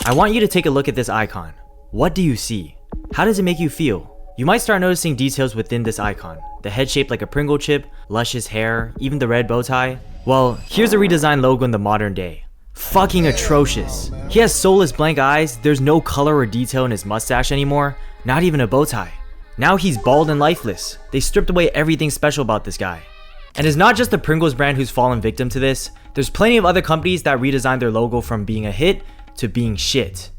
I want you to take a look at this icon. What do you see? How does it make you feel? You might start noticing details within this icon. The head shaped like a Pringle chip, luscious hair, even the red bow tie. Well, here's a redesigned logo in the modern day. Fucking atrocious. He has soulless blank eyes, there's no color or detail in his mustache anymore, not even a bow tie. Now he's bald and lifeless. They stripped away everything special about this guy. And it's not just the Pringles brand who's fallen victim to this. There's plenty of other companies that redesigned their logo from being a hit to being shit.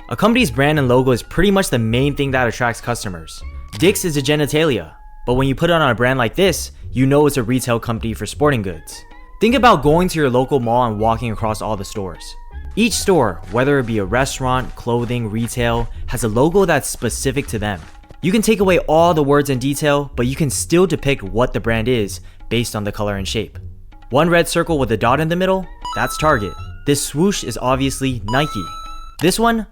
A company's brand and logo is pretty much the main thing that attracts customers. Dick's is a genitalia, but when you put it on a brand like this, you know it's a retail company for sporting goods. Think about going to your local mall and walking across all the stores. Each store, whether it be a restaurant, clothing, retail, has a logo that's specific to them. You can take away all the words and detail, but you can still depict what the brand is based on the color and shape. One red circle with a dot in the middle, that's Target. This swoosh is obviously Nike. This one,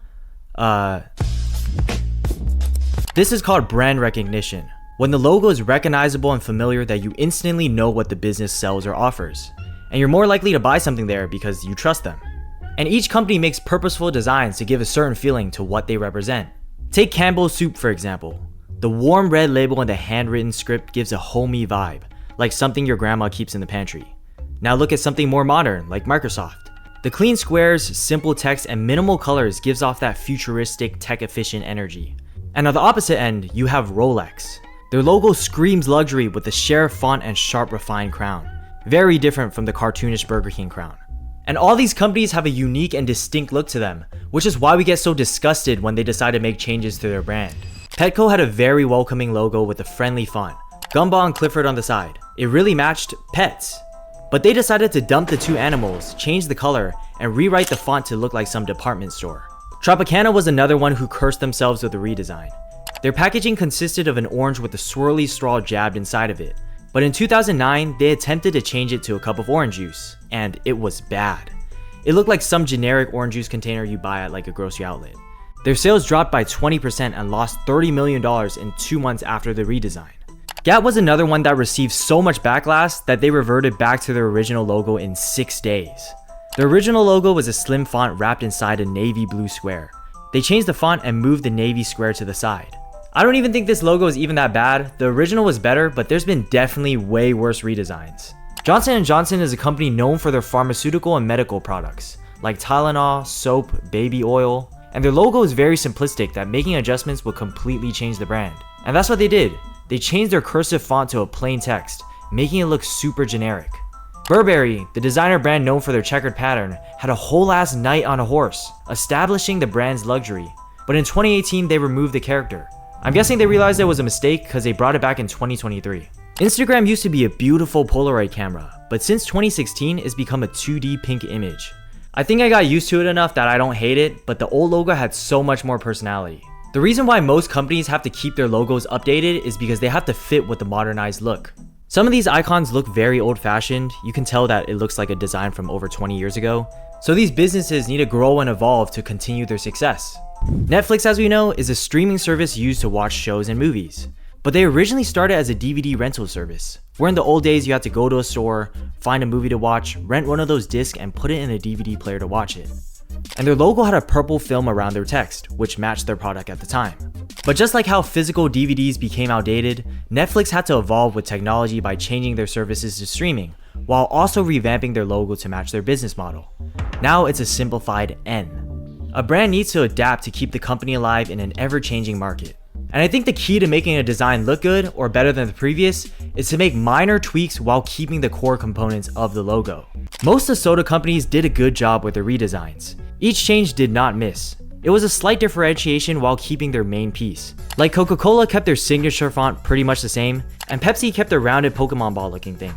this is called brand recognition. When the logo is recognizable and familiar that you instantly know what the business sells or offers. And you're more likely to buy something there because you trust them. And each company makes purposeful designs to give a certain feeling to what they represent. Take Campbell's Soup for example. The warm red label and the handwritten script gives a homey vibe, like something your grandma keeps in the pantry. Now look at something more modern, like Microsoft. The clean squares, simple text, and minimal colors gives off that futuristic, tech-efficient energy. And on the opposite end, you have Rolex. Their logo screams luxury with the serif font and sharp refined crown. Very different from the cartoonish Burger King crown. And all these companies have a unique and distinct look to them, which is why we get so disgusted when they decide to make changes to their brand. Petco had a very welcoming logo with a friendly font, Gumball and Clifford on the side. It really matched pets. But they decided to dump the two animals, change the color, and rewrite the font to look like some department store. Tropicana was another one who cursed themselves with a redesign. Their packaging consisted of an orange with a swirly straw jabbed inside of it. But in 2009, they attempted to change it to a cup of orange juice, and it was bad. It looked like some generic orange juice container you buy at like a grocery outlet. Their sales dropped by 20% and lost $30 million in 2 months after the redesign. Gap was another one that received so much backlash that they reverted back to their original logo in 6 days. The original logo was a slim font wrapped inside a navy blue square. They changed the font and moved the navy square to the side. I don't even think this logo is even that bad. The original was better, but there's been definitely way worse redesigns. Johnson & Johnson is a company known for their pharmaceutical and medical products, like Tylenol, soap, baby oil, and their logo is very simplistic that making adjustments would completely change the brand. And that's what they did. They changed their cursive font to a plain text, making it look super generic. Burberry, the designer brand known for their checkered pattern, had a whole ass knight on a horse, establishing the brand's luxury. But in 2018, they removed the character. I'm guessing they realized it was a mistake because they brought it back in 2023. Instagram used to be a beautiful Polaroid camera, but since 2016, it's become a 2D pink image. I think I got used to it enough that I don't hate it, but the old logo had so much more personality. The reason why most companies have to keep their logos updated is because they have to fit with the modernized look. Some of these icons look very old-fashioned. You can tell that it looks like a design from over 20 years ago. So these businesses need to grow and evolve to continue their success. Netflix, as we know, is a streaming service used to watch shows and movies. But they originally started as a DVD rental service, where in the old days you had to go to a store, find a movie to watch, rent one of those discs, and put it in a DVD player to watch it. And their logo had a purple film around their text, which matched their product at the time. But just like how physical DVDs became outdated, Netflix had to evolve with technology by changing their services to streaming, while also revamping their logo to match their business model. Now it's a simplified N. A brand needs to adapt to keep the company alive in an ever-changing market. And I think the key to making a design look good or better than the previous is to make minor tweaks while keeping the core components of the logo. Most of the soda companies did a good job with their redesigns. Each change did not miss. It was a slight differentiation while keeping their main piece. Like Coca-Cola kept their signature font pretty much the same, and Pepsi kept their rounded Pokemon ball looking thing.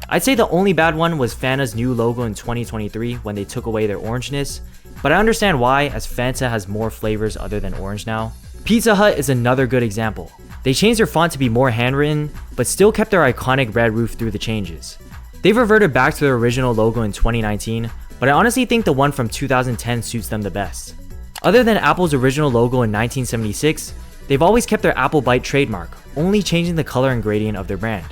I'd say the only bad one was Fanta's new logo in 2023 when they took away their orangeness, but I understand why, as Fanta has more flavors other than orange now. Pizza Hut is another good example. They changed their font to be more handwritten, but still kept their iconic red roof through the changes. They've reverted back to their original logo in 2019, but I honestly think the one from 2010 suits them the best. Other than Apple's original logo in 1976, they've always kept their Apple Bite trademark, only changing the color and gradient of their brand.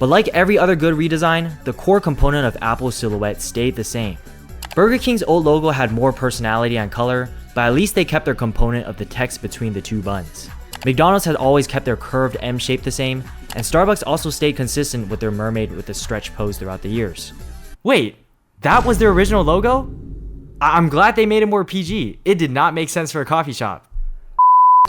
But like every other good redesign, the core component of Apple's silhouette stayed the same. Burger King's old logo had more personality and color, but at least they kept their component of the text between the two buns. McDonald's had always kept their curved M shape the same, and Starbucks also stayed consistent with their mermaid with the stretch pose throughout the years. Wait, that was their original logo? I'm glad they made it more PG. It did not make sense for a coffee shop.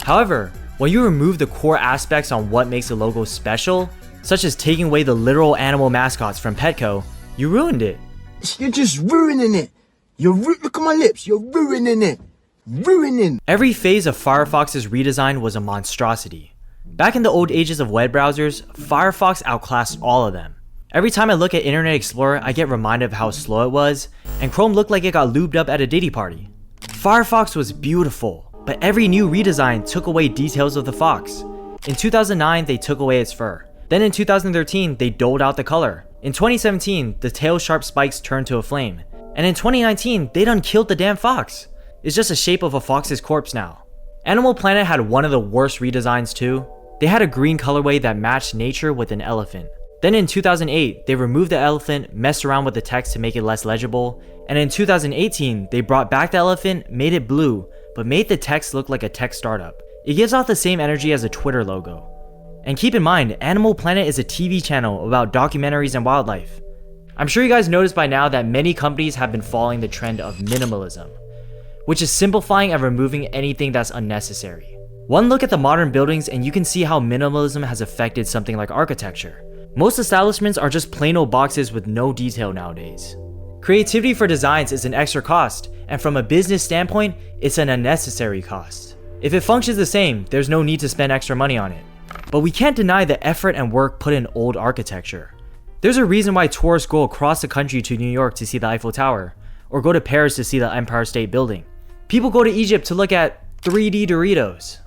However, when you remove the core aspects on what makes a logo special, such as taking away the literal animal mascots from Petco, you ruined it. You're just ruining it. Look at my lips. You're ruining it. Ruining. Every phase of Firefox's redesign was a monstrosity. Back in the old ages of web browsers, Firefox outclassed all of them. Every time I look at Internet Explorer, I get reminded of how slow it was, and Chrome looked like it got lubed up at a Diddy party. Firefox was beautiful, but every new redesign took away details of the fox. In 2009, they took away its fur. Then in 2013, they doled out the color. In 2017, the tail sharp spikes turned to a flame. And in 2019, they done killed the damn fox. It's just a shape of a fox's corpse now. Animal Planet had one of the worst redesigns too. They had a green colorway that matched nature with an elephant. Then in 2008, they removed the elephant, messed around with the text to make it less legible, and in 2018, they brought back the elephant, made it blue, but made the text look like a tech startup. It gives off the same energy as a Twitter logo. And keep in mind, Animal Planet is a TV channel about documentaries and wildlife. I'm sure you guys noticed by now that many companies have been following the trend of minimalism, which is simplifying and removing anything that's unnecessary. One look at the modern buildings and you can see how minimalism has affected something like architecture. Most establishments are just plain old boxes with no detail nowadays. Creativity for designs is an extra cost, and from a business standpoint, it's an unnecessary cost. If it functions the same, there's no need to spend extra money on it. But we can't deny the effort and work put in old architecture. There's a reason why tourists go across the country to New York to see the Eiffel Tower, or go to Paris to see the Empire State Building. People go to Egypt to look at 3D Doritos.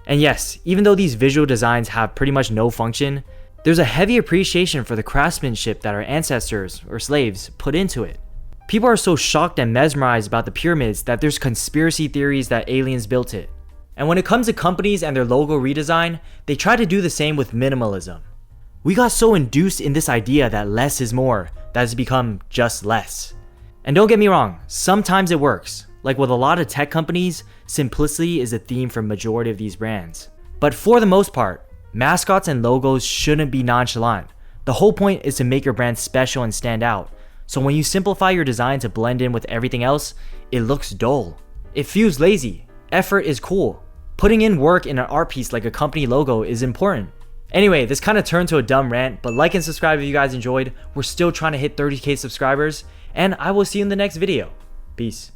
And yes, even though these visual designs have pretty much no function, there's a heavy appreciation for the craftsmanship that our ancestors, or slaves, put into it. People are so shocked and mesmerized about the pyramids that there's conspiracy theories that aliens built it. And when it comes to companies and their logo redesign, they try to do the same with minimalism. We got so induced in this idea that less is more that it's become just less. And don't get me wrong, sometimes it works. Like with a lot of tech companies, simplicity is a theme for majority of these brands. But for the most part, mascots and logos shouldn't be nonchalant. The whole point is to make your brand special and stand out. So when you simplify your design to blend in with everything else, it looks dull. It feels lazy. Effort is cool. Putting in work in an art piece like a company logo is important. Anyway, this kind of turned to a dumb rant, but like and subscribe if you guys enjoyed. We're still trying to hit 30k subscribers, and I will see you in the next video. Peace.